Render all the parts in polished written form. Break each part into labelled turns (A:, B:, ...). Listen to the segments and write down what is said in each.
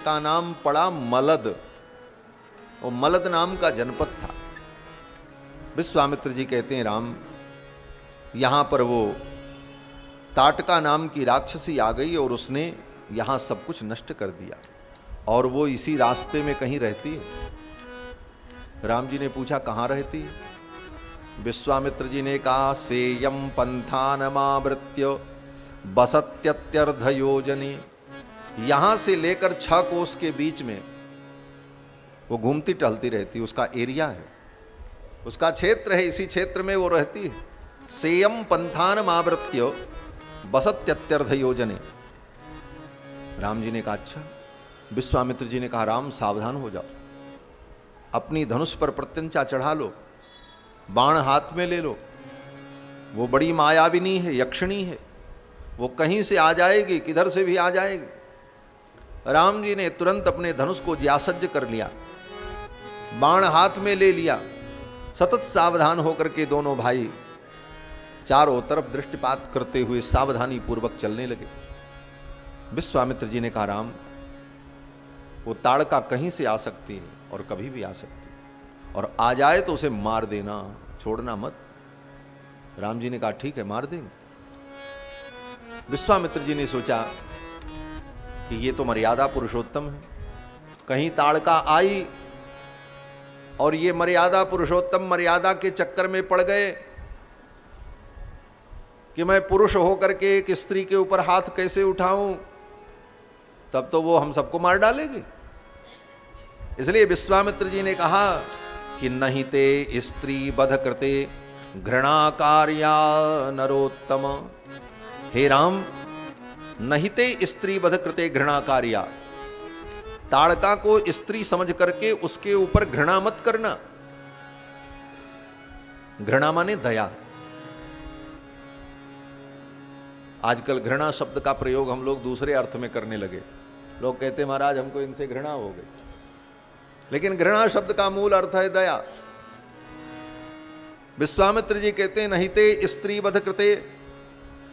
A: का नाम पड़ा मलद। वो मलद नाम का जनपद था। विश्वामित्र जी कहते हैं, राम, यहां पर वो ताटका नाम की राक्षसी आ गई और उसने यहां सब कुछ नष्ट कर दिया, और वो इसी रास्ते में कहीं रहती है। राम जी ने पूछा, कहां रहती है? विश्वामित्र जी ने कहा, सेयम पंथानमावृत्य बसत्यत्यर्ध योजने। यहां से लेकर 6 कोस के बीच में वो घूमती टहलती रहती, उसका एरिया है, उसका क्षेत्र है, इसी क्षेत्र में वो रहती है। सेयम पंथानमावृत्य बसत्यत्यर्ध योजने। राम जी ने कहा, अच्छा। विश्वामित्र जी ने कहा, राम सावधान हो जाओ, अपनी धनुष पर प्रत्यंचा चढ़ा लो, बाण हाथ में ले लो। वो बड़ी मायाविनी है, यक्षिणी है, वो कहीं से आ जाएगी, किधर से भी आ जाएगी। राम जी ने तुरंत अपने धनुष को ज्यासज्ज कर लिया, बाण हाथ में ले लिया। सतत सावधान होकर के दोनों भाई चारों तरफ दृष्टिपात करते हुए सावधानी पूर्वक चलने लगे। विश्वामित्र जी ने कहा, राम, वो ताड़का कहीं से आ सकती है और कभी भी आ सकती है, और आ जाए तो उसे मार देना, छोड़ना मत। राम जी ने कहा, ठीक है, मार देंगे। विश्वामित्र जी ने सोचा कि ये तो मर्यादा पुरुषोत्तम है, कहीं ताड़का आई और ये मर्यादा पुरुषोत्तम मर्यादा के चक्कर में पड़ गए कि मैं पुरुष होकर के एक स्त्री के ऊपर हाथ कैसे उठाऊं, तब तो वो हम सबको मार डालेगी। इसलिए विश्वामित्र जी ने कहा कि नहीं ते स्त्री बध कृते घृणा कार्या नरोत्तम। हे राम, नहीं ते स्त्री बध कृते घृणा कार्या। ताड़का को स्त्री समझ करके उसके ऊपर घृणा मत करना। घृणा माने दया। आजकल घृणा शब्द का प्रयोग हम लोग दूसरे अर्थ में करने लगे। लोग कहते, महाराज हमको इनसे घृणा हो गई, लेकिन घृणा शब्द का मूल अर्थ है दया। विश्वामित्र जी कहते हैं, नहीं ते स्त्री वध कृते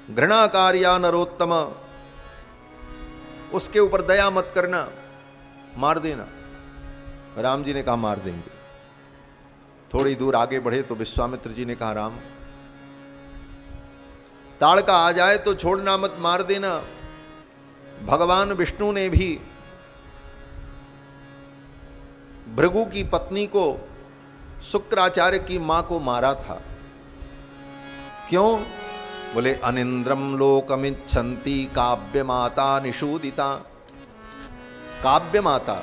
A: घृणा कार्या नरोत्तम। उसके ऊपर दया मत करना, मार देना। राम जी ने कहा, मार देंगे। थोड़ी दूर आगे बढ़े तो विश्वामित्र जी ने कहा, राम, ताड़का आ जाए तो छोड़ना मत, मार देना। भगवान विष्णु ने भी भृगु की पत्नी को, शुक्राचार्य की मां को मारा था। क्यों? बोले, अनिंद्रम लोकमिच्छन्ति काव्य माता निषूदिता। काव्य माता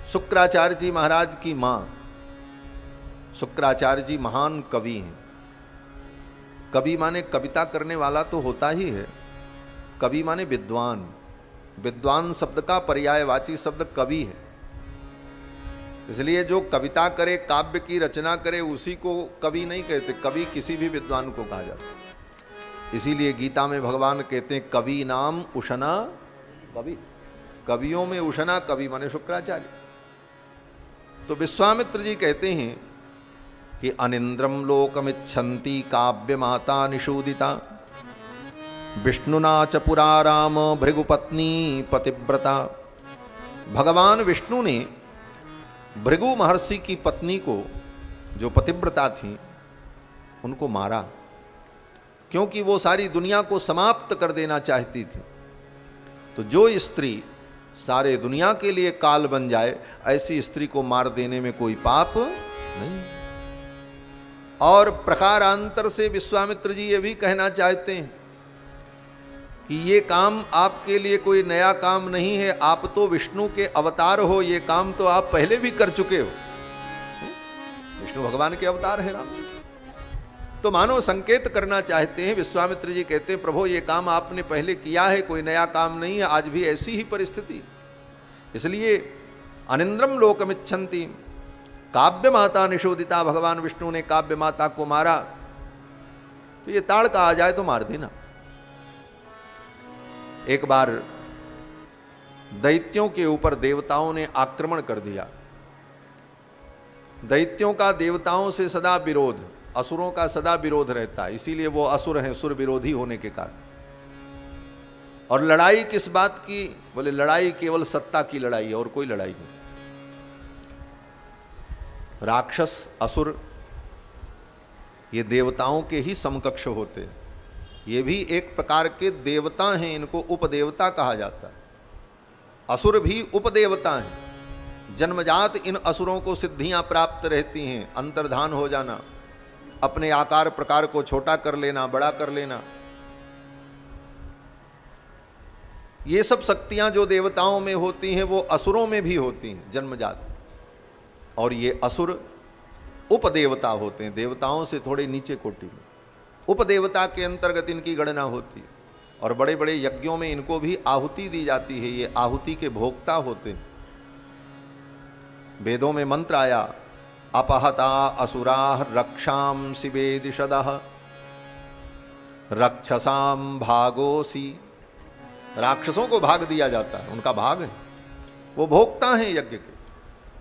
A: शुक्राचार्य जी महाराज की मां। शुक्राचार्य जी महान कवि हैं। कवि माने कविता करने वाला तो होता ही है, कवि माने विद्वान। विद्वान शब्द का पर्यायवाची शब्द कवि है। इसलिए जो कविता करे, काव्य की रचना करे, उसी को कवि नहीं कहते, कवि किसी भी विद्वान को कहा जाता है। इसीलिए गीता में भगवान कहते हैं, कवि नाम उशना कवि। कवियों में उशना कवि माने शुक्राचार्य। तो विश्वामित्र जी कहते हैं कि अनिंद्रम लोकमिच्छन्ति काव्य माता निषूदिता। विष्णुना च पुरा राम भृगुपत्नी पतिव्रता। भगवान विष्णु ने भृगु महर्षि की पत्नी को, जो पतिव्रता थी, उनको मारा, क्योंकि वो सारी दुनिया को समाप्त कर देना चाहती थी। तो जो स्त्री सारे दुनिया के लिए काल बन जाए, ऐसी स्त्री को मार देने में कोई पाप नहीं। और प्रकारांतर से विश्वामित्र जी ये भी कहना चाहते हैं कि ये काम आपके लिए कोई नया काम नहीं है, आप तो विष्णु के अवतार हो, ये काम तो आप पहले भी कर चुके हो। विष्णु भगवान के अवतार है राम जी। तो मानो संकेत करना चाहते हैं। विश्वामित्र जी कहते हैं, प्रभु, ये काम आपने पहले किया है, कोई नया काम नहीं है, आज भी ऐसी ही परिस्थिति। इसलिए अनिंद्रम लोकमिच्छन्ति काव्य माता निषोदिता। भगवान विष्णु ने काव्य माता को मारा, तो ये ताड़का आ जाए तो मार देना। एक बार दैत्यों के ऊपर देवताओं ने आक्रमण कर दिया। दैत्यों का देवताओं से सदा विरोध, असुरों का सदा विरोध रहता है, इसीलिए वो असुर हैं, सुर विरोधी होने के कारण। और लड़ाई किस बात की? बोले लड़ाई केवल सत्ता की लड़ाई है और कोई लड़ाई नहीं। राक्षस असुर ये देवताओं के ही समकक्ष होते हैं, ये भी एक प्रकार के देवता हैं, इनको उपदेवता कहा जाता है। असुर भी उपदेवता हैं। जन्मजात इन असुरों को सिद्धियां प्राप्त रहती हैं, अंतर्धान हो जाना, अपने आकार प्रकार को छोटा कर लेना, बड़ा कर लेना, ये सब शक्तियां जो देवताओं में होती हैं वो असुरों में भी होती हैं जन्मजात। और ये असुर उपदेवता होते हैं, देवताओं से थोड़े नीचे कोटि में। उपदेवता के अंतर्गत इनकी गणना होती है और बड़े बड़े यज्ञों में इनको भी आहुति दी जाती है, ये आहुति के भोक्ता होते हैं। वेदों में मंत्र आया, अपहता असुरा रक्षाम शिवेदिशदः रक्षसाम भागोसी। राक्षसों को भाग दिया जाता है, उनका भाग है, वो भोक्ता हैं यज्ञ के।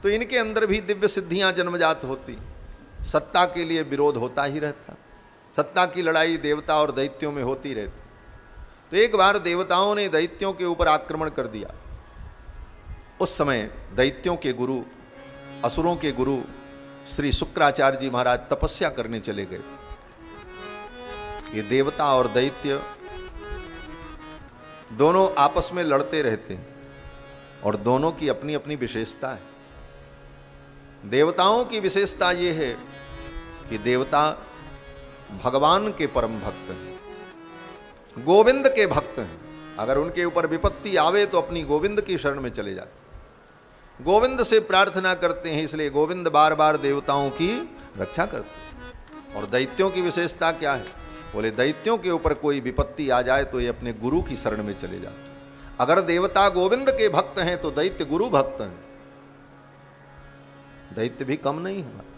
A: तो इनके अंदर भी दिव्य सिद्धियां जन्मजात होती। सत्ता के लिए विरोध होता ही रहता, सत्ता की लड़ाई देवता और दैत्यों में होती रहती। तो एक बार देवताओं ने दैत्यों के ऊपर आक्रमण कर दिया। उस समय दैत्यों के गुरु, असुरों के गुरु श्री शुक्राचार्य जी महाराज तपस्या करने चले गए। ये देवता और दैत्य दोनों आपस में लड़ते रहते हैं और दोनों की अपनी अपनी विशेषता है। देवताओं की विशेषता ये है कि देवता भगवान के परम भक्त हैं, गोविंद के भक्त हैं। अगर उनके ऊपर विपत्ति आवे तो अपनी गोविंद की शरण में चले जाते, गोविंद से प्रार्थना करते हैं, इसलिए गोविंद बार बार देवताओं की रक्षा करते हैं। और दैत्यों की विशेषता क्या है? बोले दैत्यों के ऊपर कोई विपत्ति आ जाए तो ये अपने गुरु की शरण में चले जाते। अगर देवता गोविंद के भक्त हैं तो दैत्य गुरु भक्त हैं, दैत्य भी कम नहीं है।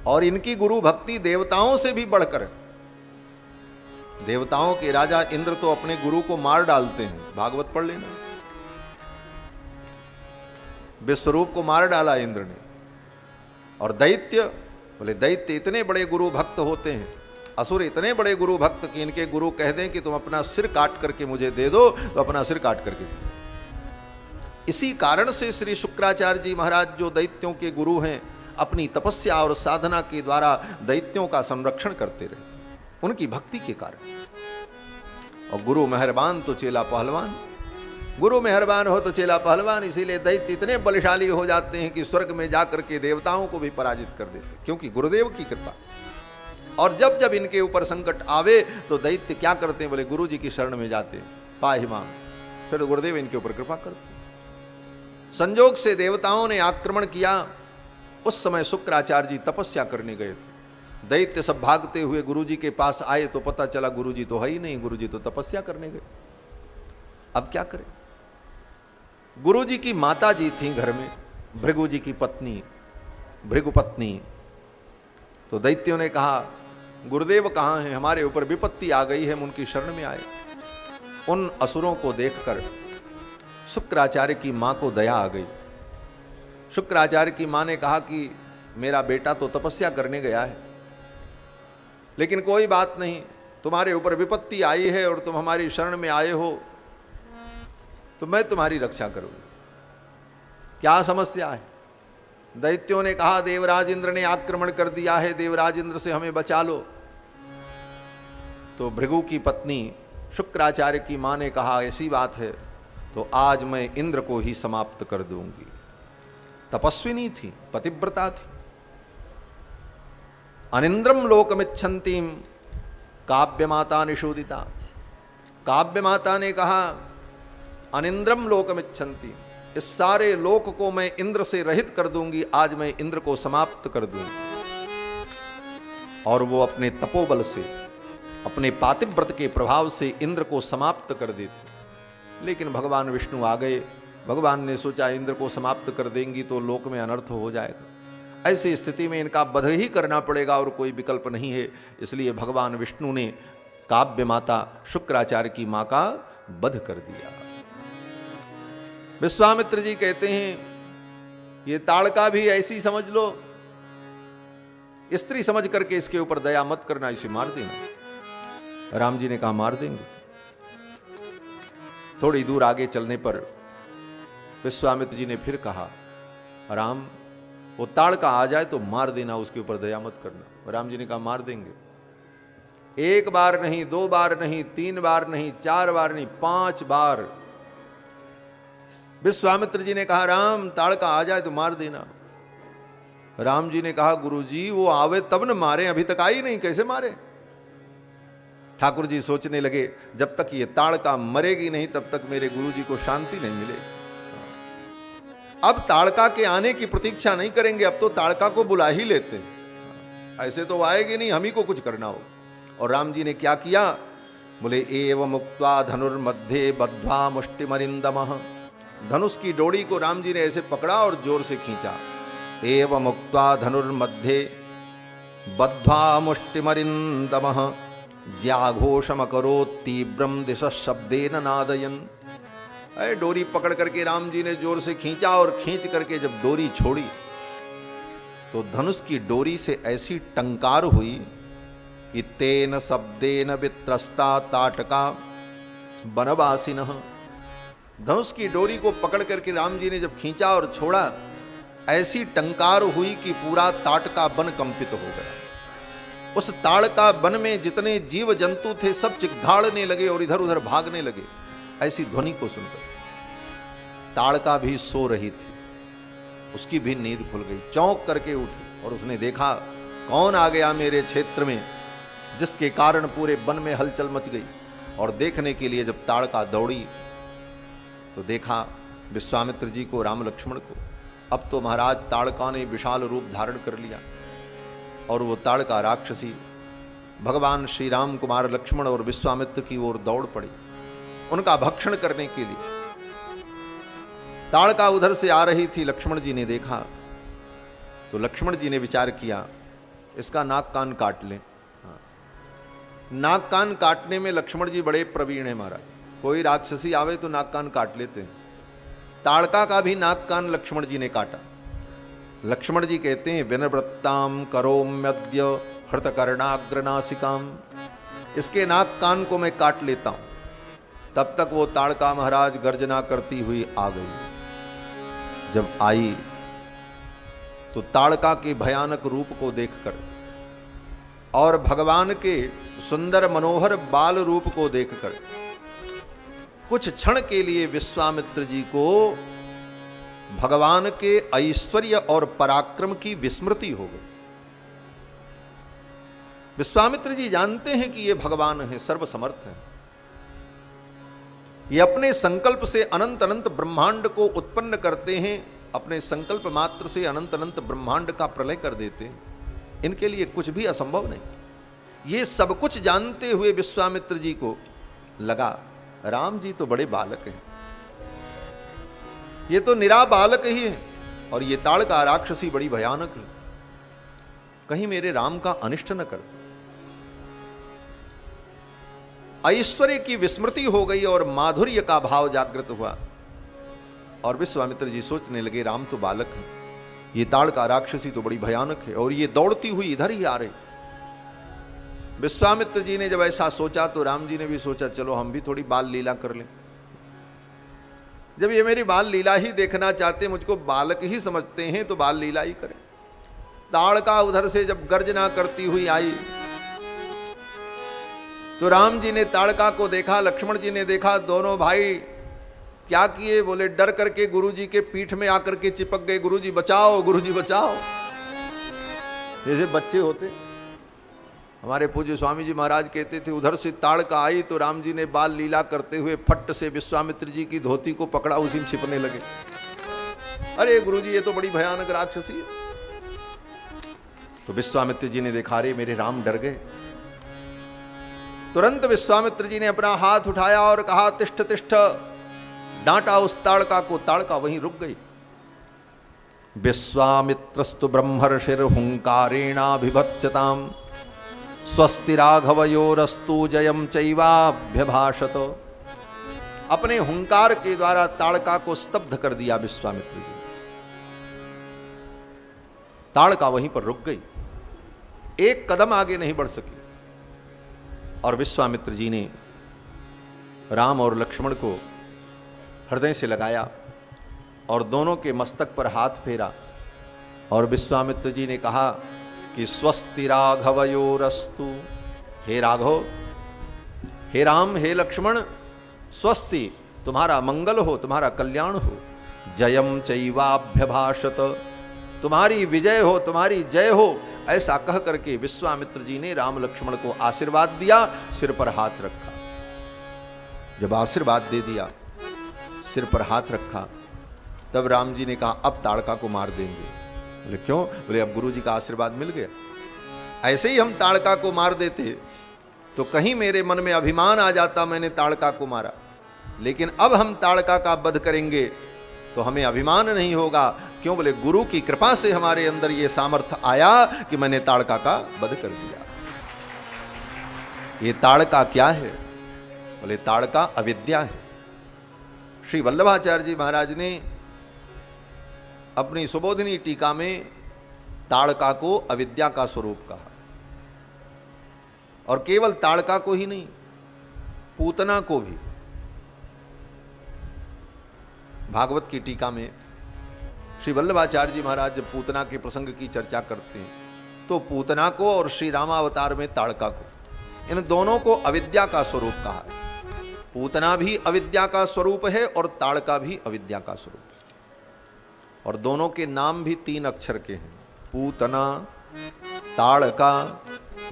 A: और इनकी गुरु भक्ति देवताओं से भी बढ़कर है। देवताओं के राजा इंद्र तो अपने गुरु को मार डालते हैं, भागवत पढ़ लेना, विश्वरूप को मार डाला इंद्र ने। और दैत्य, बोले दैत्य इतने बड़े गुरु भक्त होते हैं, असुर इतने बड़े गुरु भक्त कि इनके गुरु कह दें कि तुम अपना सिर काट करके मुझे दे दो तो अपना सिर काट करके दे दो। इसी कारण से श्री शुक्राचार्य जी महाराज जो दैत्यों के गुरु हैं, अपनी तपस्या और साधना के द्वारा दैत्यों का संरक्षण करते रहते, उनकी भक्ति के कारण। और गुरु मेहरबान तो चेला पहलवान, गुरु मेहरबान हो तो चेला पहलवान। इसीलिए दैत्य इतने बलशाली हो जाते हैं कि स्वर्ग में जाकर के देवताओं को भी पराजित कर देते, क्योंकि गुरुदेव की कृपा। और जब जब इनके ऊपर संकट आवे तो दैत्य क्या करते हैं? बोले गुरु जी की शरण में जाते, पाहि मांग, फिर गुरुदेव इनके ऊपर कृपा करते। संजोग से देवताओं ने आक्रमण किया। उस समय शुक्राचार्य जी तपस्या करने गए थे। दैत्य सब भागते हुए गुरुजी के पास आए तो पता चला गुरुजी तो है ही नहीं, गुरुजी तो तपस्या करने गए। अब क्या करें? गुरुजी की माता जी थी घर में, भृगु जी की पत्नी, भृगुपत्नी। तो दैत्यों ने कहा गुरुदेव कहाँ हैं, हमारे ऊपर विपत्ति आ गई है, हम उनकी शरण में आए। उन असुरों को देखकर शुक्राचार्य की मां को दया आ गई। शुक्राचार्य की मां ने कहा कि मेरा बेटा तो तपस्या करने गया है, लेकिन कोई बात नहीं, तुम्हारे ऊपर विपत्ति आई है और तुम हमारी शरण में आए हो तो मैं तुम्हारी रक्षा करूंगी। क्या समस्या है? दैत्यों ने कहा देवराज इंद्र ने आक्रमण कर दिया है, देवराज इंद्र से हमें बचा लो। तो भृगु की पत्नी शुक्राचार्य की मां ने कहा ऐसी बात है तो आज मैं इंद्र को ही समाप्त कर दूंगी। तपस्विनी थी, पतिव्रता थी। अनिंद्रम लोकमिच्छन्तीम काव्य माता निषोदिता। काव्य माता ने कहा अनिंद्रम लोकमिच्छन्तीम, इस सारे लोक को मैं इंद्र से रहित कर दूंगी, आज मैं इंद्र को समाप्त कर दूंगी। और वो अपने तपोबल से, अपने पातिव्रत के प्रभाव से इंद्र को समाप्त कर देती। लेकिन भगवान विष्णु आ गए। भगवान ने सोचा इंद्र को समाप्त कर देंगी तो लोक में अनर्थ हो जाएगा, ऐसी स्थिति में इनका वध ही करना पड़ेगा और कोई विकल्प नहीं है। इसलिए भगवान विष्णु ने काव्य माता शुक्राचार्य की मां का वध कर दिया। विश्वामित्र जी कहते हैं ये ताड़का भी ऐसी समझ लो, स्त्री समझ करके इसके ऊपर दया मत करना, इसे मार देना। राम जी ने कहा मार देंगे। थोड़ी दूर आगे चलने पर विश्वामित्र जी ने फिर कहा, राम वो ताड़का आ जाए तो मार देना, उसके ऊपर दया मत करना। राम जी ने कहा मार देंगे। एक बार नहीं, 2 बार नहीं, 3 बार नहीं, 4 बार नहीं, 5 बार विश्वामित्र जी ने कहा राम ताड़का आ जाए तो मार देना। राम जी ने कहा गुरुजी वो आवे तब न मारे, अभी तक आई नहीं, कैसे मारे। ठाकुर जी सोचने लगे जब तक ये ताड़का मरेगी नहीं तब तक मेरे गुरुजी को शांति नहीं मिले। अब ताड़का के आने की प्रतीक्षा नहीं करेंगे, अब तो ताड़का को बुला ही लेते, ऐसे तो आएगी नहीं, हम ही को कुछ करना हो। और राम जी ने क्या किया, बोले एवं मुक्त्वा धनुर्मध्ये बद्ध्वा मुष्टिमरिंदमः। धनुष की डोरी को राम जी ने ऐसे पकड़ा और जोर से खींचा। एवं मुक्त्वा धनुर्मध्ये बद्ध्वा मुष्टिमरिंदमः ज्याघोषमकरोत् तीव्रम दिशः शब्देन नादयन्। डोरी पकड़ करके राम जी ने जोर से खींचा और खींच करके जब डोरी छोड़ी तो धनुष की डोरी से ऐसी टंकार हुई कि तेन शब्देन वित्रस्ता ताटका वनवासिनः। धनुष की डोरी को पकड़ करके राम जी ने जब खींचा और छोड़ा, ऐसी टंकार हुई कि पूरा ताटका वन कंपित हो गया। उस ताड़का वन में जितने जीव जंतु थे सब चिघाड़ने लगे और इधर उधर भागने लगे ऐसी ध्वनि को सुनकर। ताड़का भी सो रही थी, उसकी भी नींद खुल गई, चौंक करके उठी और उसने देखा कौन आ गया मेरे क्षेत्र में, जिसके कारण पूरे वन में हलचल मच गई। और देखने के लिए जब ताड़का दौड़ी तो देखा विश्वामित्र जी को, राम लक्ष्मण को। अब तो महाराज ताड़का ने विशाल रूप धारण कर लिया और वो ताड़का राक्षसी भगवान श्री राम कुमार लक्ष्मण और विश्वामित्र की ओर दौड़ पड़ी उनका भक्षण करने के लिए। ताड़का उधर से आ रही थी, लक्ष्मण जी ने देखा तो लक्ष्मण जी ने विचार किया इसका नाक कान काट लें। नाक कान काटने में लक्ष्मण जी बड़े प्रवीण हैं महाराज, कोई राक्षसी आवे तो नाक कान काट लेते हैं। ताड़का का भी नाक कान लक्ष्मण जी ने काटा। लक्ष्मण जी कहते हैं विनवृत्ताम करोम्यद्य हृतकर्णाग्रनासिकाम, इसके नाक कान को मैं काट लेता हूं। तब तक वो ताड़का महाराज गर्जना करती हुई आ गई। जब आई तो ताड़का के भयानक रूप को देखकर और भगवान के सुंदर मनोहर बाल रूप को देखकर कुछ क्षण के लिए विश्वामित्र जी को भगवान के ऐश्वर्य और पराक्रम की विस्मृति हो गई। विश्वामित्र जी जानते हैं कि ये भगवान है, सर्वसमर्थ है, ये अपने संकल्प से अनंत अनंत ब्रह्मांड को उत्पन्न करते हैं, अपने संकल्प मात्र से अनंत अनंत ब्रह्मांड का प्रलय कर देते हैं, इनके लिए कुछ भी असंभव नहीं। ये सब कुछ जानते हुए विश्वामित्र जी को लगा राम जी तो बड़े बालक हैं, ये तो निरा बालक ही है और ये ताड़का राक्षसी बड़ी भयानक है, कहीं मेरे राम का अनिष्ट न कर। ऐश्वर्य की विस्मृति हो गई और माधुर्य का भाव जागृत हुआ और विश्वामित्र जी सोचने लगे राम तो बालक है, ये ताड़का राक्षसी तो बड़ी भयानक है और ये दौड़ती हुई इधर ही आ रही। विश्वामित्र जी ने जब ऐसा सोचा तो राम जी ने भी सोचा चलो हम भी थोड़ी बाल लीला कर लें। जब ये मेरी बाल लीला ही देखना चाहते, मुझको बालक ही समझते हैं तो बाल लीला ही करें। ताड़का उधर से जब गर्जना करती हुई आई तो राम जी ने ताड़का को देखा, लक्ष्मण जी ने देखा, दोनों भाई क्या किए, बोले डर करके गुरुजी के पीठ में आकर के चिपक गए, गुरुजी बचाओ, गुरुजी बचाओ, जैसे बच्चे होते। हमारे पूज्य स्वामी जी महाराज कहते थे उधर से ताड़का आई तो राम जी ने बाल लीला करते हुए फट से विश्वामित्र जी की धोती को पकड़ा, उसी में छिपने लगे। अरे गुरुजी ये तो बड़ी भयानक राक्षसी है। तो विश्वामित्र जी ने देखा रे मेरे राम डर गए। तुरंत विश्वामित्र जी ने अपना हाथ उठाया और कहा तिष्ठ तिष्ठ, डांटा उस ताड़का को, ताड़का वहीं रुक गई। विश्वामित्रस्तु ब्रह्मर्षिर हुंकारेणाभिभत्स्यताम स्वस्ति राघवयोरस्तु जयम चैवाभ्यभाषत। अपने हुंकार के द्वारा ताड़का को स्तब्ध कर दिया विश्वामित्र जी। ताड़का वहीं पर रुक गई, एक कदम आगे नहीं बढ़ सकी। और विश्वामित्र जी ने राम और लक्ष्मण को हृदय से लगाया और दोनों के मस्तक पर हाथ फेरा और विश्वामित्र जी ने कहा कि स्वस्ति राघवयोरस्तु, हे राघव, हे राम, हे लक्ष्मण, स्वस्ति, तुम्हारा मंगल हो, तुम्हारा कल्याण हो, जयम चैवाभ्यभाषत, तुम्हारी विजय हो, तुम्हारी जय हो, ऐसा कह करके विश्वामित्र जी ने राम लक्ष्मण को आशीर्वाद दिया, सिर पर हाथ रखा। जब आशीर्वाद दे दिया, सिर पर हाथ रखा, तब राम जी ने कहा अब ताड़का को मार देंगे। बोले क्यों? बोले अब गुरु जी का आशीर्वाद मिल गया। ऐसे ही हम ताड़का को मार देते तो कहीं मेरे मन में अभिमान आ जाता, मैंने ताड़का को मारा, लेकिन अब हम ताड़का का वध करेंगे तो हमें अभिमान नहीं होगा। क्यों? बोले गुरु की कृपा से हमारे अंदर ये सामर्थ्य आया कि मैंने ताड़का का वध कर दिया। ये ताड़का क्या है? बोले ताड़का अविद्या है। श्री वल्लभाचार्य जी महाराज ने अपनी सुबोधिनी टीका में ताड़का को अविद्या का स्वरूप कहा, और केवल ताड़का को ही नहीं, पूतना को भी। भागवत की टीका में श्री वल्लभाचार्य जी महाराज जब पूतना के प्रसंग की चर्चा करते हैं तो पूतना को और श्री रामावतार में ताड़का को, इन दोनों को अविद्या का स्वरूप कहा है। पूतना भी अविद्या का स्वरूप है और ताड़का भी अविद्या का स्वरूप है, और दोनों के नाम भी 3 अक्षर के हैं। पूतना, ताड़का,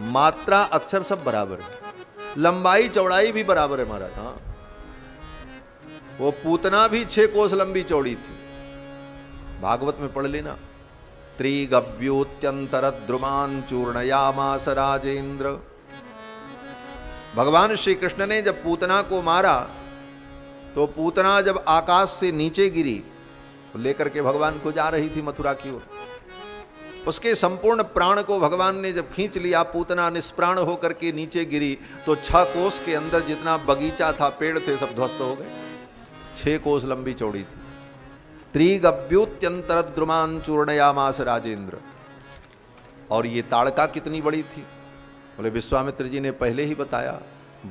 A: मात्रा अक्षर सब बराबर है, लंबाई चौड़ाई भी बराबर है महाराज। हाँ, वो पूतना भी 6 कोस लंबी चौड़ी थी। भागवत में पढ़ लेना, त्रिगव्योत्यंतर द्रुमान चूर्णयामास राजेंद्र। भगवान श्री कृष्ण ने जब पूतना को मारा तो पूतना जब आकाश से नीचे गिरी, लेकर के भगवान को जा रही थी मथुरा की ओर, उसके संपूर्ण प्राण को भगवान ने जब खींच लिया, पूतना निष्प्राण होकर के नीचे गिरी तो 6 कोस के अंदर जितना बगीचा था, पेड़ थे, सब ध्वस्त हो गए। 6 कोस लंबी चौड़ी थी। त्रिगव्योत्यंतर द्रुमान चूर्णयामास राजेंद्र। और ये ताड़का कितनी बड़ी थी? बोले विश्वामित्र जी ने पहले ही बताया,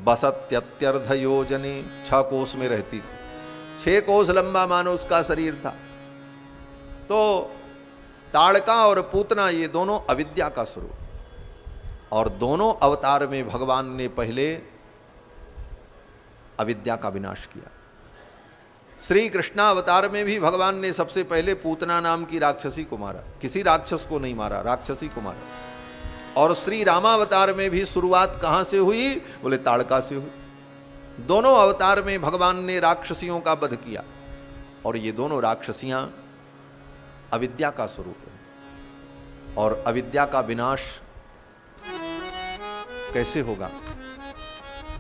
A: बसत्यत्यर्ध योजने, 6 कोस में रहती थी। 6 कोस लंबा मानो उसका शरीर था। तो ताड़का और पूतना ये दोनों अविद्या का स्वरूप, और दोनों अवतार में भगवान ने पहले अविद्या का विनाश किया। श्री कृष्णावतार में भी भगवान ने सबसे पहले पूतना नाम की राक्षसी को मारा, किसी राक्षस को नहीं मारा, राक्षसी को मारा। और श्री रामावतार में भी शुरुआत कहां से हुई? बोले ताड़का से हुई। दोनों अवतार में भगवान ने राक्षसियों का वध किया, और ये दोनों राक्षसियां अविद्या का स्वरूप है। और अविद्या का विनाश कैसे होगा?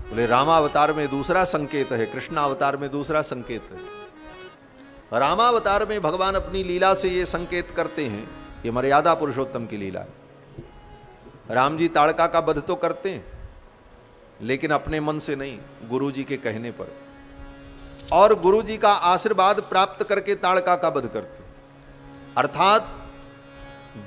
A: बोले रामावतार में दूसरा संकेत है, कृष्णावतार में दूसरा संकेत है। रामावतार में भगवान अपनी लीला से ये संकेत करते हैं, ये मर्यादा पुरुषोत्तम की लीला है। राम जी ताड़का का वध तो करते हैं, लेकिन अपने मन से नहीं, गुरु जी के कहने पर, और गुरु जी का आशीर्वाद प्राप्त करके ताड़का का वध करते हैं। अर्थात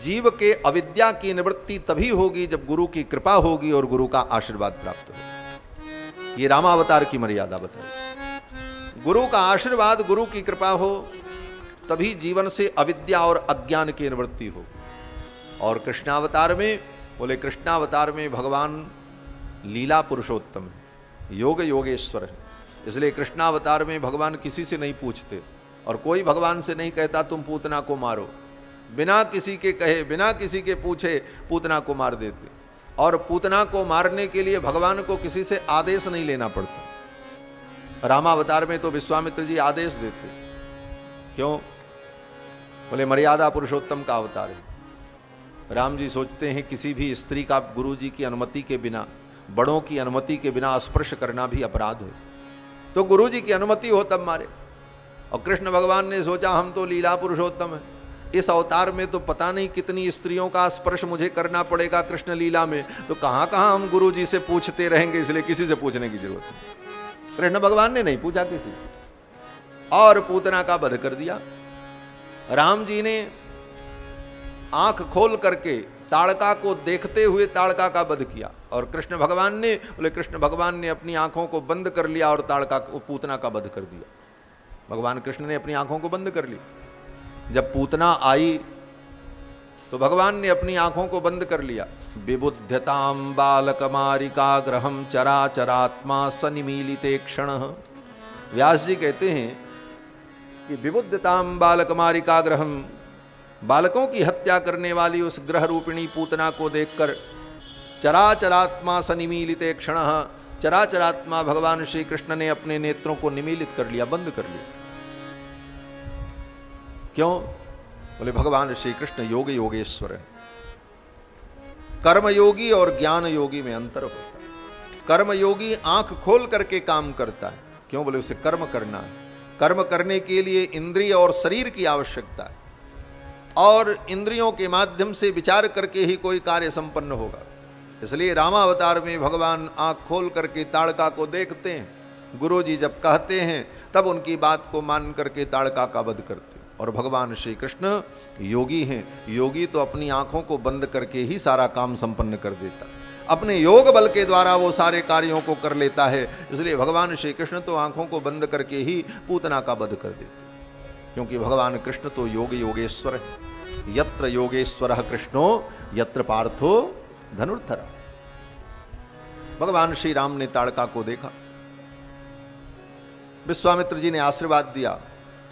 A: जीव के अविद्या की निवृत्ति तभी होगी जब गुरु की कृपा होगी और गुरु का आशीर्वाद प्राप्त होगा। ये रामावतार की मर्यादा बताई। गुरु का आशीर्वाद, गुरु की कृपा हो तभी जीवन से अविद्या और अज्ञान की निवृत्ति हो। और कृष्णावतार में, बोले कृष्णावतार में भगवान लीला पुरुषोत्तम है, योग योगेश्वर है। इसलिए कृष्णावतार में भगवान किसी से नहीं पूछते, और कोई भगवान से नहीं कहता तुम पूतना को मारो। बिना किसी के कहे, बिना किसी के पूछे पूतना को मार देते। और पूतना को मारने के लिए भगवान को किसी से आदेश नहीं लेना पड़ता। रामावतार में तो विश्वामित्र जी आदेश देते। क्यों? बोले मर्यादा पुरुषोत्तम का अवतार है। राम जी सोचते हैं किसी भी स्त्री का गुरु जी की अनुमति के बिना, बड़ों की अनुमति के बिना स्पर्श करना भी अपराध है, तो गुरु जी की अनुमति हो तब मारे। और कृष्ण भगवान ने सोचा हम तो लीला पुरुषोत्तम है, इस अवतार में तो पता नहीं कितनी स्त्रियों का स्पर्श मुझे करना पड़ेगा कृष्ण लीला में, तो कहां कहां हम गुरु जी से पूछते रहेंगे, इसलिए किसी से पूछने की जरूरत नहीं। कृष्ण भगवान ने नहीं पूछा किसी से, और पूतना का वध कर दिया। राम जी ने आंख खोल करके ताड़का को देखते हुए ताड़का का वध किया, और कृष्ण भगवान ने, बोले कृष्ण भगवान ने अपनी आंखों को बंद कर लिया और ताड़का को, पूतना का वध कर दिया। भगवान कृष्ण ने अपनी आंखों को बंद कर ली। जब पूतना आई तो भगवान ने अपनी आंखों को बंद कर लिया। विबुध्यताम बालकमारिका ग्रहम चराचरात्मा सनिमीलिते क्षण। व्यास जी कहते हैं कि विबुद्धताम बालकमारिका ग्रहम, बालकों की हत्या करने वाली उस ग्रह रूपिणी पूतना को देखकर चराचरात्मा सनिमीलिते क्षण, चराचरात्मा भगवान श्री कृष्ण ने अपने नेत्रों को निमीलित कर लिया, बंद कर लिया। क्यों? बोले भगवान श्री कृष्ण योग योगेश्वर है। कर्मयोगी और ज्ञान योगी में अंतर होता है। कर्मयोगी आंख खोल करके काम करता है। क्यों? बोले उसे कर्म करना है। कर्म करने के लिए इंद्रिय और शरीर की आवश्यकता है, और इंद्रियों के माध्यम से विचार करके ही कोई कार्य संपन्न होगा। इसलिए रामावतार में भगवान आंख खोल करके ताड़का को देखते हैं। गुरु जी जब कहते हैं तब उनकी बात को मान करके ताड़का का वध करते हैं। और भगवान श्री कृष्ण योगी हैं। योगी तो अपनी आंखों को बंद करके ही सारा काम संपन्न कर देता है, अपने योग बल के द्वारा वो सारे कार्यों को कर लेता है। इसलिए भगवान श्री कृष्ण तो आंखों को बंद करके ही पूतना का वध कर देते, क्योंकि भगवान कृष्ण तो योग योगेश्वर है। यत्र योगेश्वरः कृष्णो यत्र पार्थो धनुर्धरः। भगवान श्री राम ने ताड़का को देखा। विश्वामित्र जी ने आशीर्वाद दिया,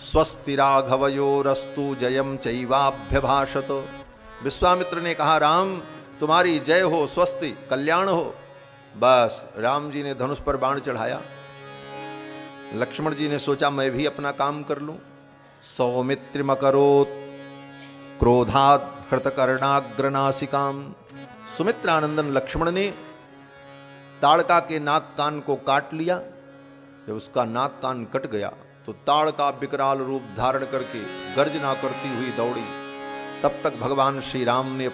A: स्वस्ति राघवयोरस्तु जयम चैवाभ्यभाषत। विश्वामित्र ने कहा, राम तुम्हारी जय हो, स्वस्ति कल्याण हो। बस राम जी ने धनुष पर बाण चढ़ाया। लक्ष्मण जी ने सोचा मैं भी अपना काम कर लूं। सौमित्रिमकरोत् क्रोधात् हृतकर्णाग्रनासिकाम। सुमित्रानंदन लक्ष्मण ने ताड़का के नाक कान को काट लिया। जब उसका नाक कान कट गया तो ताड़का विकराल रूप धारण करके गर्जना करती हुई दौड़ी। तब तक भगवान श्री राम ने